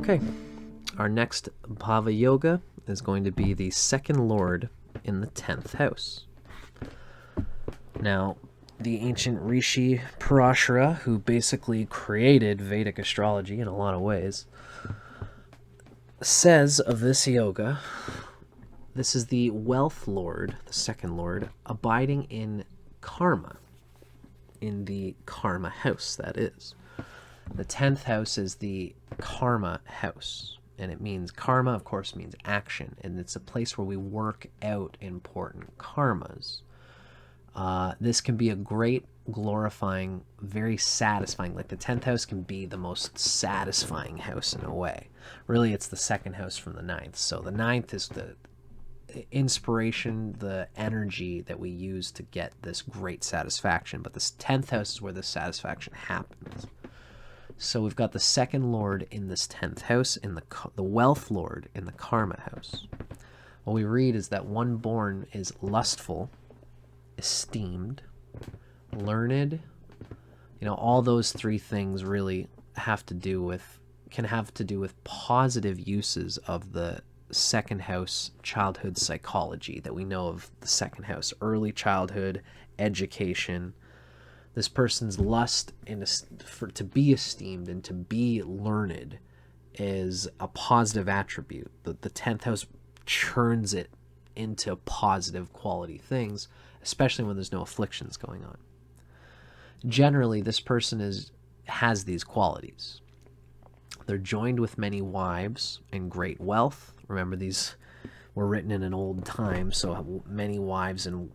Okay, our next Bhava Yoga is going to be the second lord in the 10th house. Now, the ancient Rishi Parashara, who basically created Vedic astrology in a lot of ways, says of this yoga, this is the wealth lord, the second lord, abiding in karma, in the karma house, that is. The 10th house is the karma house, and it means karma, of course, means action, and it's a place where we work out important karmas. This can be a great, glorifying, very satisfying, like the 10th house can be the most satisfying house in a way. Really, it's the second house from the 9th. So the 9th is the inspiration, the energy that we use to get this great satisfaction, but this 10th house is where the satisfaction happens. So we've got the second lord in this 10th house, in the wealth lord in the karma house. What we read is that one born is lustful, esteemed, learned. All those three things really can have to do with positive uses of the second house childhood psychology that we know of. The second house, early childhood, education. This person's lust to be esteemed and to be learned is a positive attribute. The 10th house churns it into positive quality things, especially when there's no afflictions going on. Generally, this person has these qualities. They're joined with many wives and great wealth. Remember, these were written in an old time, so many wives and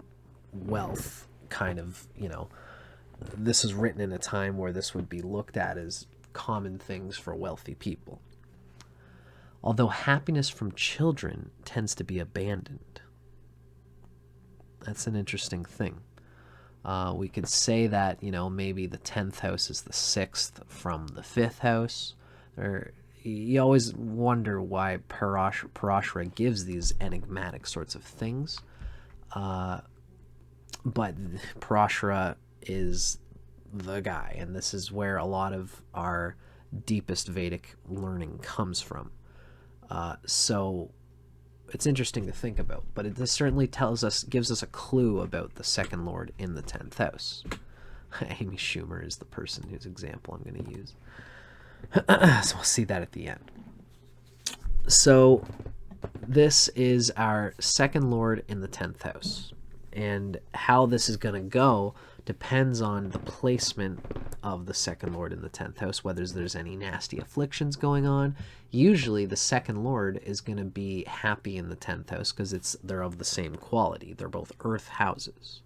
wealth kind of, this is written in a time where this would be looked at as common things for wealthy people. Although happiness from children tends to be abandoned. That's an interesting thing. We could say that, maybe the 10th house is the 6th from the 5th house. You always wonder why Parashara gives these enigmatic sorts of things. But Parashara is the guy, and this is where a lot of our deepest Vedic learning comes from. So it's interesting to think about, but it certainly gives us a clue about the second lord in the 10th house. Amy Schumer is the person whose example I'm going to use. So we'll see that at the end. So this is our second lord in the 10th house, and how this is going to go depends on the placement of the second lord in the 10th house, whether there's any nasty afflictions going on. Usually the second lord is going to be happy in the 10th house because they're of the same quality. They're both earth houses.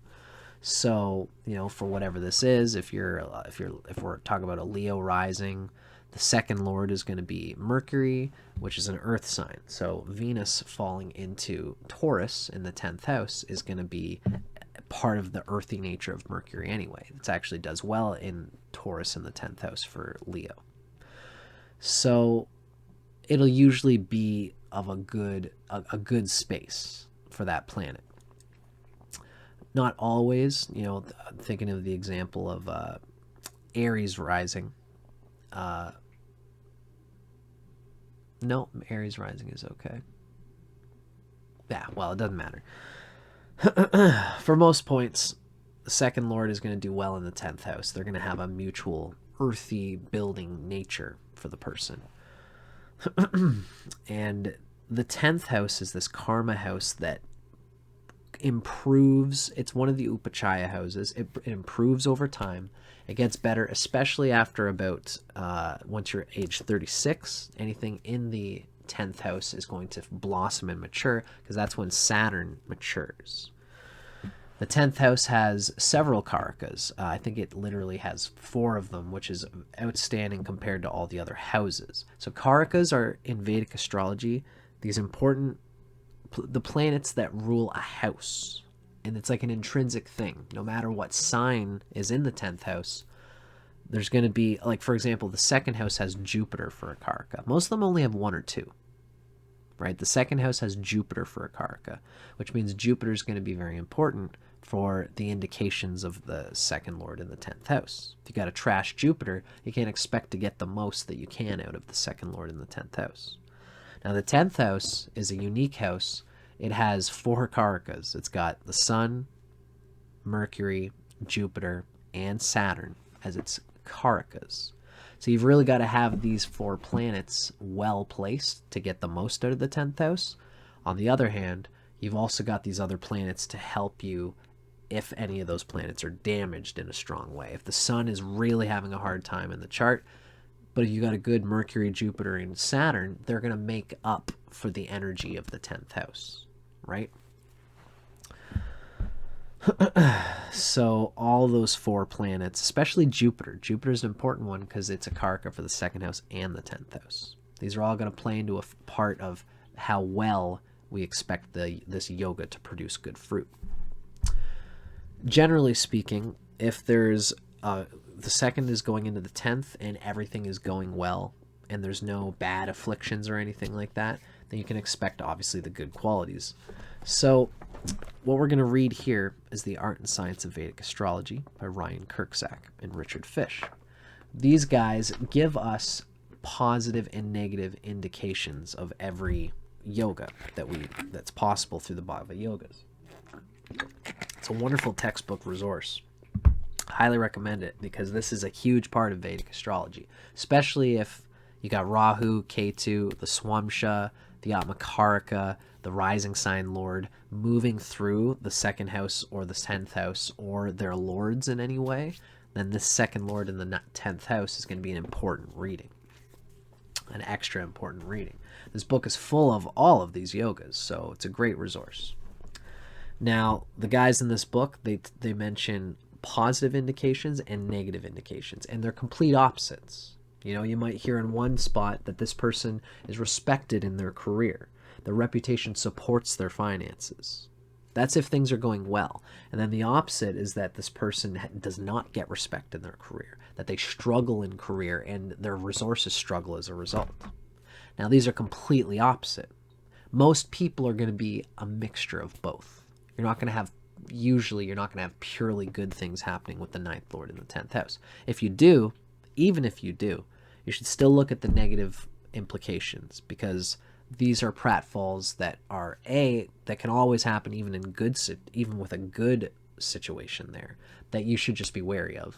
So, for whatever this is, if we're talking about a Leo rising, the second lord is going to be Mercury, which is an earth sign. So Venus falling into Taurus in the 10th house is going to be part of the earthy nature of Mercury anyway. It actually does well in Taurus in the 10th house for Leo. So it'll usually be of a good space for that planet. Not always, thinking of the example of Aries rising. No, Aries rising is okay. Yeah, well, it doesn't matter. For most points, the second lord is going to do well in the 10th house. They're going to have a mutual earthy building nature for the person. And the 10th house is this karma house that improves. It's one of the upachaya houses. It improves over time. It gets better, especially after about once you're age 36. Anything in the 10th house is going to blossom and mature because that's when Saturn matures. The 10th house has several karakas. I think it literally has 4 of them, which is outstanding compared to all the other houses. So karakas are, in Vedic astrology, these important, the planets that rule a house. And it's like an intrinsic thing. No matter what sign is in the 10th house, there's going to be, like, for example, the second house has Jupiter for a karaka. Most of them only have 1 or 2. Right? The second house has Jupiter for a karaka, which means Jupiter is going to be very important for the indications of the second lord in the 10th house. If you got a trash Jupiter, you can't expect to get the most that you can out of the second lord in the 10th house. Now, the 10th house is a unique house. It has 4 karakas. It's got the Sun, Mercury, Jupiter, and Saturn as its karakas. So you've really got to have these 4 planets well placed to get the most out of the 10th house. On the other hand, you've also got these other planets to help you if any of those planets are damaged in a strong way. If the Sun is really having a hard time in the chart, but if you got a good Mercury, Jupiter, and Saturn, they're going to make up for the energy of the 10th house, right? So all those 4 planets, especially Jupiter. Jupiter is an important one because it's a karaka for the second house and the 10th house. These are all going to play into a part of how well we expect this yoga to produce good fruit. Generally speaking, if there's the second is going into the 10th and everything is going well and there's no bad afflictions or anything like that, then you can expect obviously the good qualities. So what we're going to read here is The Art and Science of Vedic Astrology by Ryan Kirksack and Richard Fish. These guys give us positive and negative indications of every yoga that's possible through the Bhava yogas. It's a wonderful textbook resource. Highly recommend it because this is a huge part of Vedic astrology, especially if you got Rahu, Ketu, the Swamsha, the Atmakaraka, the rising sign lord moving through the second house or the 10th house or their lords in any way, then this second lord in the 10th house is going to be an important reading, an extra important reading. This book is full of all of these yogas, so it's a great resource. Now, the guys in this book, they mention positive indications and negative indications, and they're complete opposites. You know, you might hear in one spot that this person is respected in their career. Their reputation supports their finances. That's if things are going well. And then the opposite is that this person does not get respect in their career, that they struggle in career and their resources struggle as a result. Now, these are completely opposite. Most people are going to be a mixture of both. You're not going to have purely good things happening with the 9th lord in the 10th house. If you do, even if you do, you should still look at the negative implications, because these are pratfalls that are that can always happen even with a good situation there, that you should just be wary of.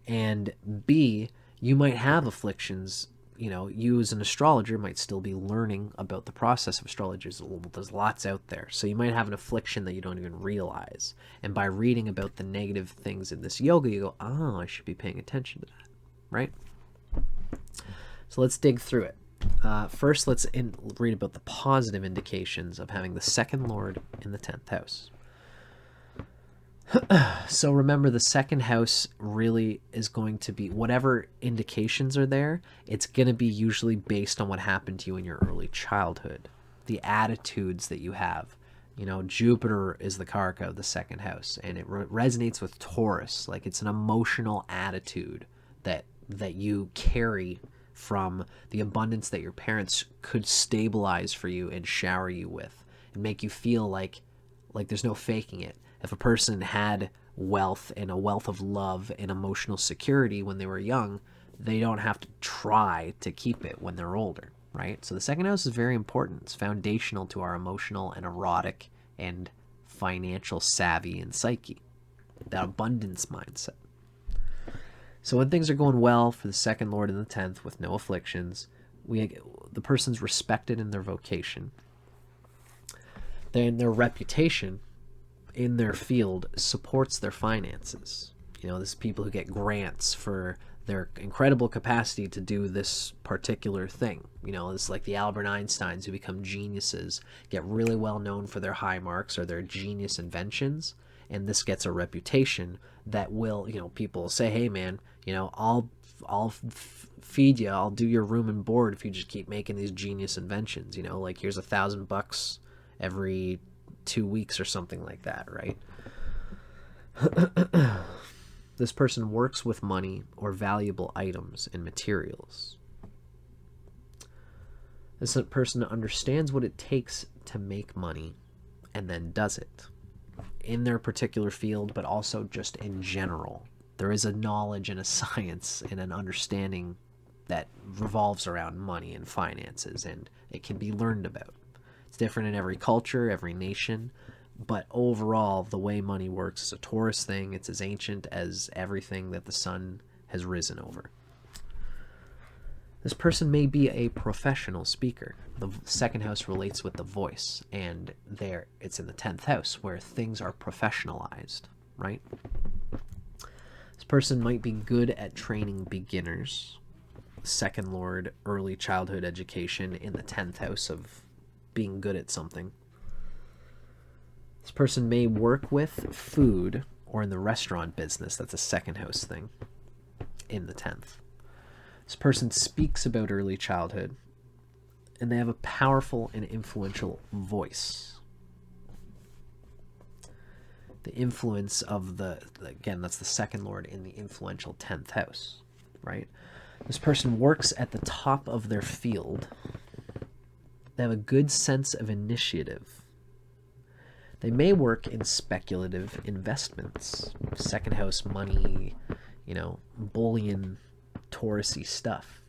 And B, you might have afflictions. You know, you as an astrologer might still be learning about the process of astrologers. There's lots out there. So you might have an affliction that you don't even realize. And by reading about the negative things in this yoga, you go, oh, I should be paying attention to that, right? So let's dig through it. First, let's read about the positive indications of having the second lord in the 10th house. So remember, the second house really is going to be, whatever indications are there, it's going to be usually based on what happened to you in your early childhood, the attitudes that you have. You know, Jupiter is the karaka of the second house, and it resonates with Taurus. Like, it's an emotional attitude that you carry from the abundance that your parents could stabilize for you and shower you with and make you feel like there's no faking it. If a person had wealth and a wealth of love and emotional security when they were young, they don't have to try to keep it when they're older, right? So the second house is very important. It's foundational to our emotional and erotic and financial savvy and psyche, that abundance mindset. So when things are going well for the second lord in the 10th with no afflictions, the person's respected in their vocation. Then their reputation in their field supports their finances. You know, this is people who get grants for their incredible capacity to do this particular thing. You know, it's like the Albert Einsteins who become geniuses, get really well known for their high marks or their genius inventions, and this gets a reputation that will, you know, people will say, hey man, you know, I'll feed you, I'll do your room and board if you just keep making these genius inventions. You know, like, here's $1,000 every 2 weeks or something like that, right? This person works with money or valuable items and materials. This person understands what it takes to make money and then does it. in their particular field, but also just in general. There is a knowledge and a science and an understanding that revolves around money and finances, and it can be learned about. It's different in every culture, every nation, but overall, the way money works is a Taurus thing. It's as ancient as everything that the sun has risen over. This person may be a professional speaker. The second house relates with the voice, and there it's in the 10th house where things are professionalized, right? This person might be good at training beginners. Second lord, early childhood education in the 10th house of being good at something. This person may work with food or in the restaurant business. That's a second house thing in the 10th. This person speaks about early childhood, and they have a powerful and influential voice. The influence of again, that's the second lord in the influential 10th house, right? This person works at the top of their field. They have a good sense of initiative. They may work in speculative investments, second house money, bullion, Taurus-y stuff.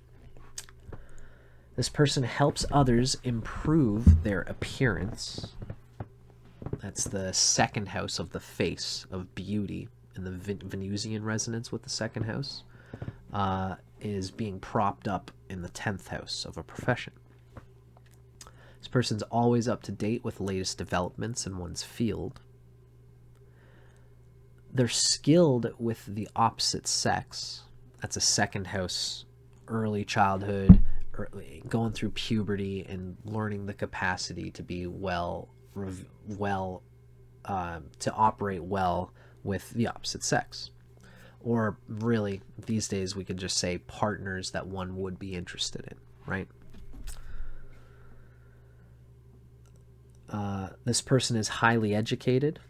This person helps others improve their appearance. That's the second house of the face, of beauty, in the Venusian resonance with the second house, is being propped up in the 10th house of a profession. This person's always up to date with latest developments in one's field. They're skilled with the opposite sex. That's a second house, early childhood, going through puberty and learning the capacity to be to operate well with the opposite sex. Or really, these days we could just say partners that one would be interested in, right? This person is highly educated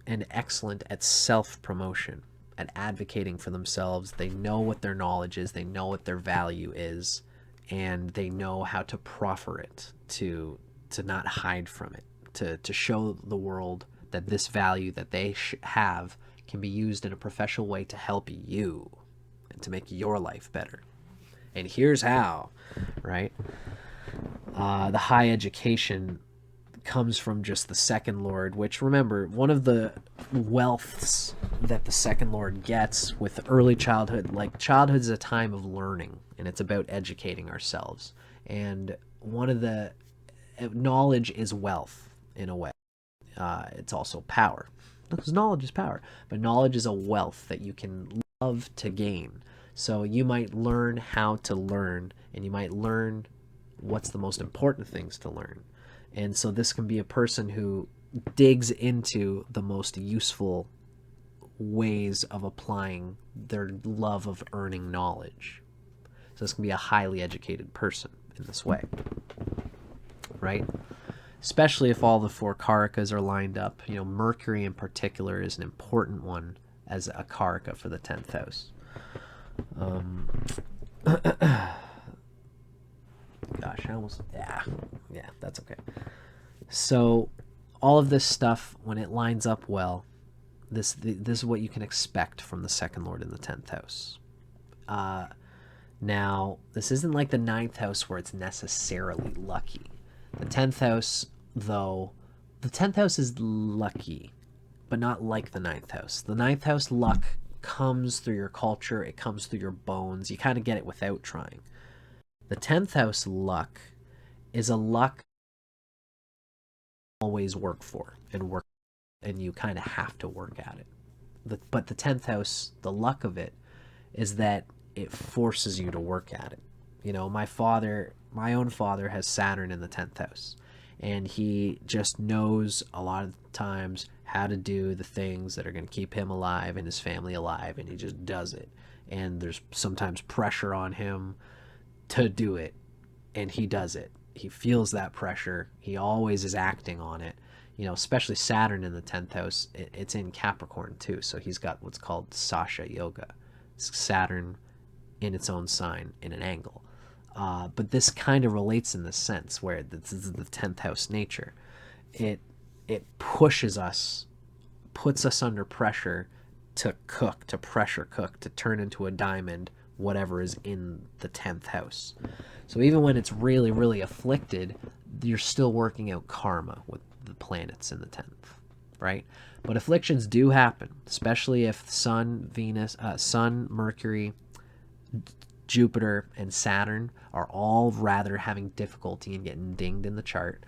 and excellent at self-promotion, at advocating for themselves. They know what their knowledge is, they know what their value is, and they know how to proffer it, to not hide from it, to show the world that this value that they have can be used in a professional way to help you and to make your life better. And here's how, right? The high education comes from just the second lord, which, remember, one of the wealths that the second lord gets with early childhood, like childhood is a time of learning, and it's about educating ourselves. And one of the knowledge is wealth in a way. It's also power, because knowledge is power, but knowledge is a wealth that you can love to gain. So you might learn how to learn, and you might learn what's the most important things to learn. And so this can be a person who digs into the most useful ways of applying their love of earning knowledge. So this can be a highly educated person in this way, right? Especially if all the four karakas are lined up. Mercury in particular is an important one as a karaka for the 10th house. Gosh, I almost... Yeah, that's okay. So all of this stuff, when it lines up well, this is what you can expect from the second lord in the 10th house. Now, this isn't like the 9th house where it's necessarily lucky. The 10th house, though, the 10th house is lucky, but not like the 9th house. The 9th house luck comes through your culture, it comes through your bones. You kind of get it without trying. The 10th house luck is a luck you always work for and you kind of have to work at it. But the 10th house, the luck of it is that it forces you to work at it. My own father has Saturn in the 10th house, and he just knows a lot of times how to do the things that are going to keep him alive and his family alive, and he just does it. And there's sometimes pressure on him to do it, and he does it. He feels that pressure. He always is acting on it. Especially Saturn in the 10th house, it's in Capricorn too, so he's got what's called Sasha Yoga. It's Saturn in its own sign in an angle. But this kind of relates in the sense where this is the 10th house nature. It pushes us puts us under pressure to cook, to pressure cook, to turn into a diamond, whatever is in the 10th house. So even when it's really, really afflicted, you're still working out karma with the planets in the 10th, right? But afflictions do happen, especially if Sun, Mercury, Jupiter, and Saturn are all rather having difficulty in getting dinged in the chart.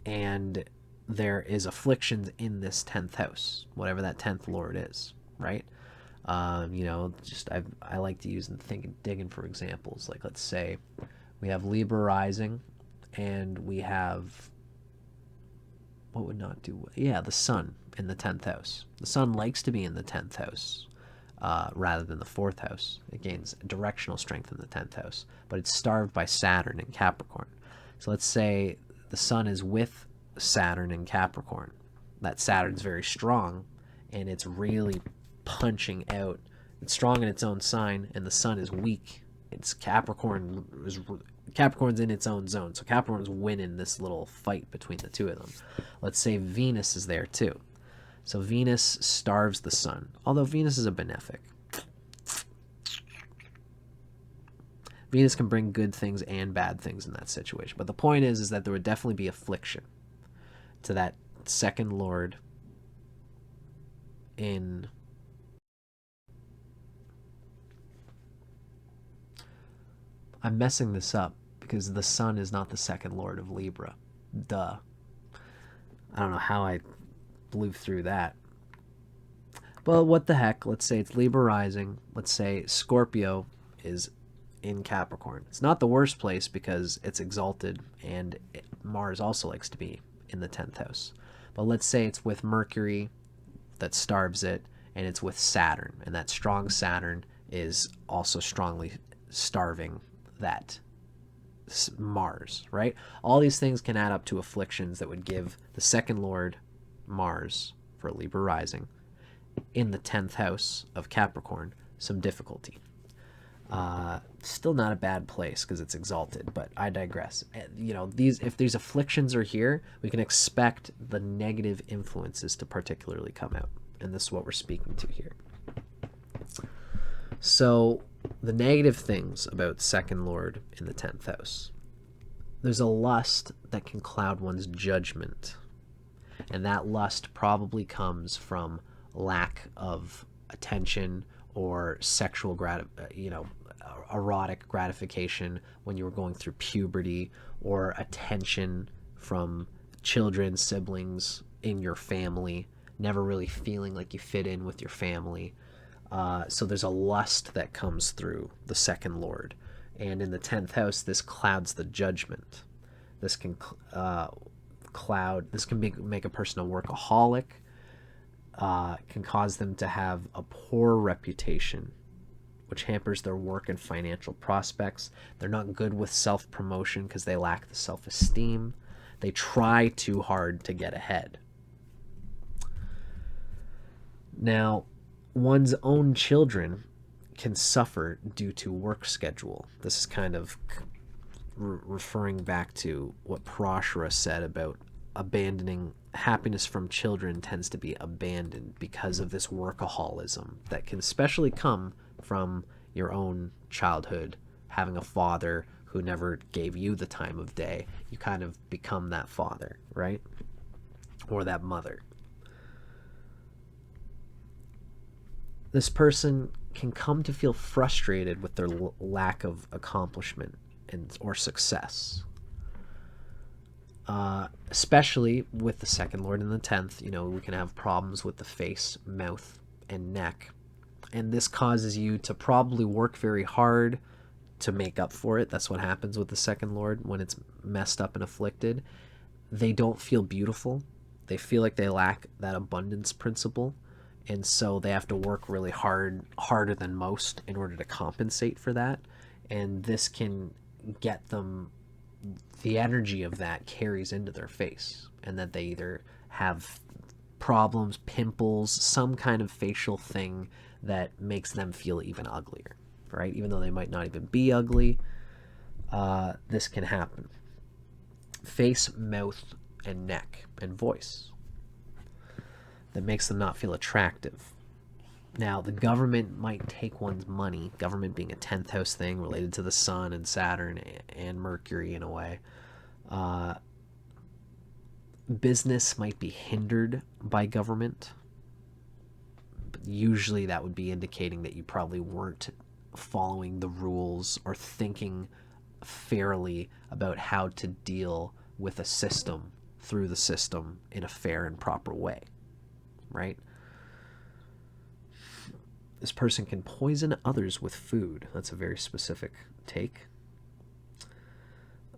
And there is afflictions in this 10th house, whatever that 10th lord is, right? Just I like to use and digging for examples. Like, let's say we have Libra rising, and we have, what would not do? Yeah, the sun in the 10th house. The sun likes to be in the 10th house rather than the 4th house. It gains directional strength in the 10th house, but it's starved by Saturn in Capricorn. So let's say the sun is with Saturn in Capricorn. That Saturn's very strong, and it's really punching out. It's strong in its own sign, and the sun is weak. It's Capricorn's in its own zone, so Capricorn's winning this little fight between the two of them. Let's say Venus is there too. So Venus starves the sun, although Venus is a benefic. Venus can bring good things and bad things in that situation. But the point is that there would definitely be affliction to that second lord in I'm messing this up because the sun is not the second lord of Libra. Duh. I don't know how I blew through that. But what the heck? Let's say it's Libra rising. Let's say Scorpio is in Capricorn. It's not the worst place because it's exalted, and Mars also likes to be in the 10th house. But let's say it's with Mercury that starves it, and it's with Saturn, and that strong Saturn is also strongly starving that Mars, right? All these things can add up to afflictions that would give the second lord, Mars, for Libra rising, in the 10th house of Capricorn, some difficulty. Still not a bad place because it's exalted, but I digress. If these afflictions are here, we can expect the negative influences to particularly come out, and this is what we're speaking to here. So the negative things about second lord in the 10th house: there's a lust that can cloud one's judgment, and that lust probably comes from lack of attention or sexual erotic gratification when you were going through puberty, or attention from children, siblings in your family, never really feeling like you fit in with your family. So there's a lust that comes through the second lord, and in the 10th house, this clouds the judgment. This can make a person a workaholic, can cause them to have a poor reputation, which hampers their work and financial prospects. They're not good with self-promotion because they lack the self-esteem. They try too hard to get ahead. Now, one's own children can suffer due to work schedule. This is kind of referring back to what Parashara said about abandoning happiness from children tends to be abandoned because of this workaholism that can especially come from your own childhood, having a father who never gave you the time of day. You kind of become that father, right? Or that mother. This person can come to feel frustrated with their lack of accomplishment or success. Especially with the second lord in the 10th, we can have problems with the face, mouth, and neck. And this causes you to probably work very hard to make up for it. That's what happens with the second lord when it's messed up and afflicted. They don't feel beautiful. They feel like they lack that abundance principle. And so they have to work really hard, harder than most, in order to compensate for that. And this can get them, the energy of that carries into their face, and that they either have problems, pimples, some kind of facial thing that makes them feel even uglier, right? Even though they might not even be ugly, this can happen. Face, mouth, and neck, and voice. that makes them not feel attractive. Now, the government might take one's money, government being a 10th house thing related to the sun and Saturn and Mercury in a way. Business might be hindered by government, but usually that would be indicating that you probably weren't following the rules or thinking fairly about how to deal with a system through the system in a fair and proper way, right? This person can poison others with food. That's a very specific take.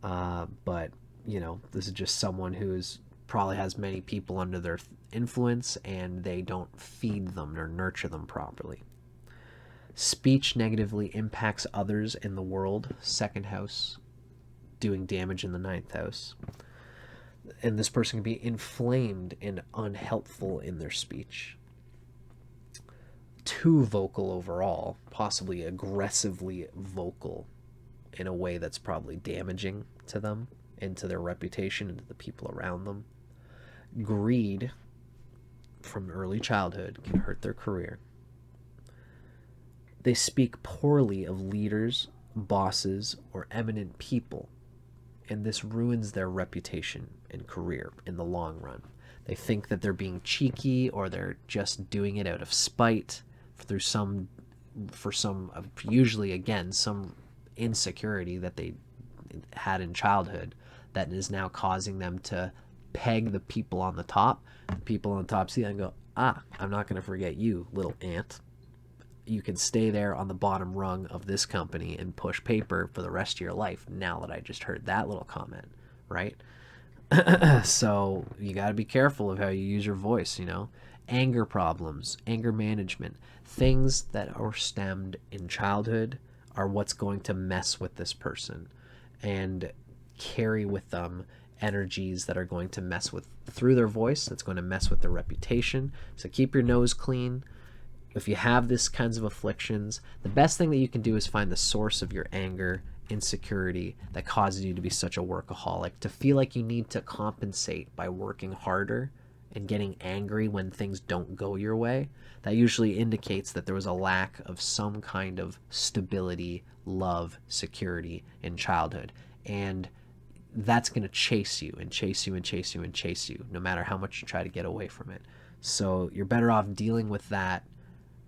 But, you know, this is just someone who's probably has many people under their influence and they don't feed them or nurture them properly. Speech negatively impacts others in the world. Second house, doing damage in the 9th house. And this person can be inflamed and unhelpful in their speech. Too vocal overall, possibly aggressively vocal in a way that's probably damaging to them and to their reputation and to the people around them. Greed from early childhood can hurt their career. They speak poorly of leaders, bosses, or eminent people, and this ruins their reputation and career in the long run. They think that they're being cheeky or they're just doing it out of spite usually again some insecurity that they had in childhood that is now causing them to peg the people on the top. The people on the top see that and go, I'm not going to forget you, little ant. You can stay there on the bottom rung of this company and push paper for the rest of your life now that I just heard that little comment, right? So you got to be careful of how you use your voice, you know. Anger problems, anger management, things that are stemmed in childhood are what's going to mess with this person and carry with them energies that are going to mess with through their voice. That's going to mess with their reputation. So keep your nose clean. If you have this kinds of afflictions, the best thing that you can do is find the source of your anger, insecurity that causes you to be such a workaholic, to feel like you need to compensate by working harder and getting angry when things don't go your way. That usually indicates that there was a lack of some kind of stability, love, security in childhood. And that's going to chase you and chase you and chase you and chase you, no matter how much you try to get away from it. So you're better off dealing with that.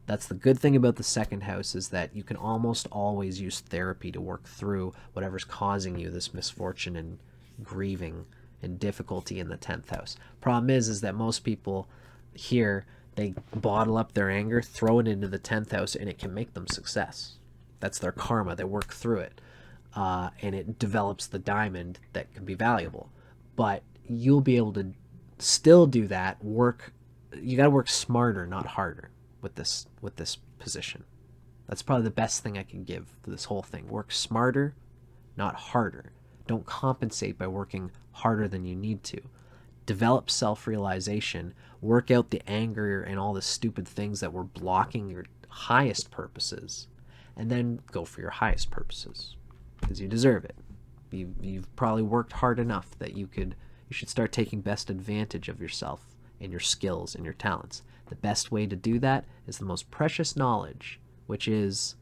That's the good thing about the second house, is that you can almost always use therapy to work through whatever's causing you this misfortune and grieving and difficulty in the 10th house. Problem is that most people here, they bottle up their anger, throw it into the 10th house, and it can make them success. That's their karma. They work through it, and it develops the diamond that can be valuable. But you'll be able to still do that. You got to work smarter, not harder, with this position. That's probably the best thing I can give for this whole thing. Work smarter, not harder. Don't compensate by working harder than you need to. Develop self-realization. Work out the anger and all the stupid things that were blocking your highest purposes, and then go for your highest purposes, because you deserve it. You've probably worked hard enough that you should start taking best advantage of yourself and your skills and your talents. The best way to do that is the most precious knowledge, which is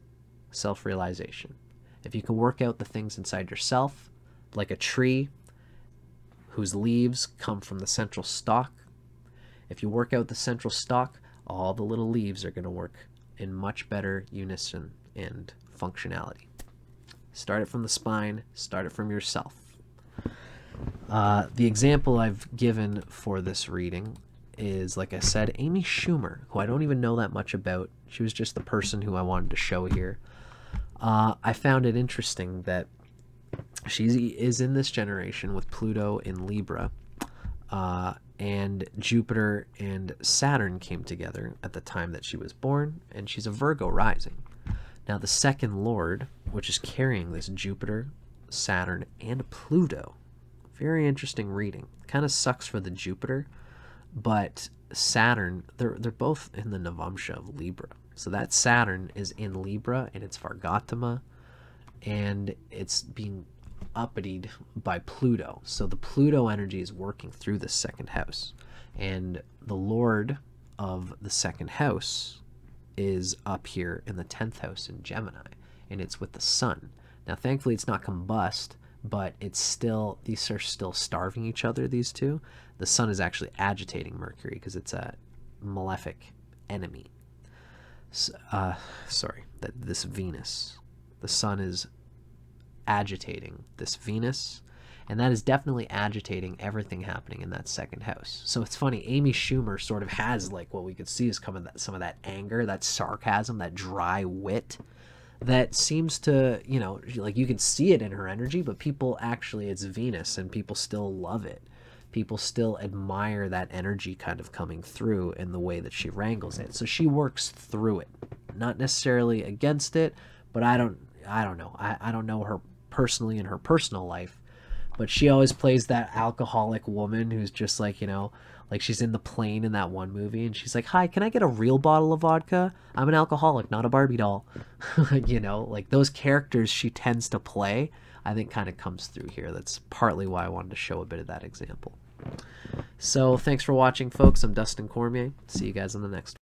self-realization. If you can work out the things inside yourself, like a tree whose leaves come from the central stalk, if you work out the central stalk, all the little leaves are going to work in much better unison and functionality. Start it from the spine, start it from yourself. The example I've given for this reading is, like I said, Amy Schumer, who I don't even know that much about. She was just the person who I wanted to show here. I found it interesting that she is in this generation with Pluto in Libra, and Jupiter and Saturn came together at the time that she was born, and she's a Virgo rising. Now the second lord, which is carrying this Jupiter, Saturn, and Pluto, very interesting reading. Kind of sucks for the Jupiter, but Saturn, they're both in the Navamsha of Libra. So that Saturn is in Libra, and it's Vargatama, and it's being uppitied by Pluto. So the Pluto energy is working through the second house. And the Lord of the second house is up here in the 10th house in Gemini, and it's with the sun. Now, thankfully, it's not combust, but it's still, these are still starving each other, these two. The sun is actually agitating Mercury because it's a malefic enemy. This Venus. The sun is agitating this Venus, and that is definitely agitating everything happening in that second house. So it's funny, Amy Schumer sort of has, like, what we could see is some of that anger, that sarcasm, that dry wit that seems to, you know, like, you can see it in her energy, but people actually, it's Venus, and people still love it. People still admire that energy kind of coming through in the way that she wrangles it. So she works through it, not necessarily against it, but I don't know. I don't know her personally in her personal life, but she always plays that alcoholic woman who's just like, you know, like she's in the plane in that one movie and she's like, "Hi, can I get a real bottle of vodka? I'm an alcoholic, not a Barbie doll." You know, like those characters she tends to play, I think kind of comes through here. That's partly why I wanted to show a bit of that example. So thanks for watching, folks. I'm Dustin Cormier. See you guys on the next one.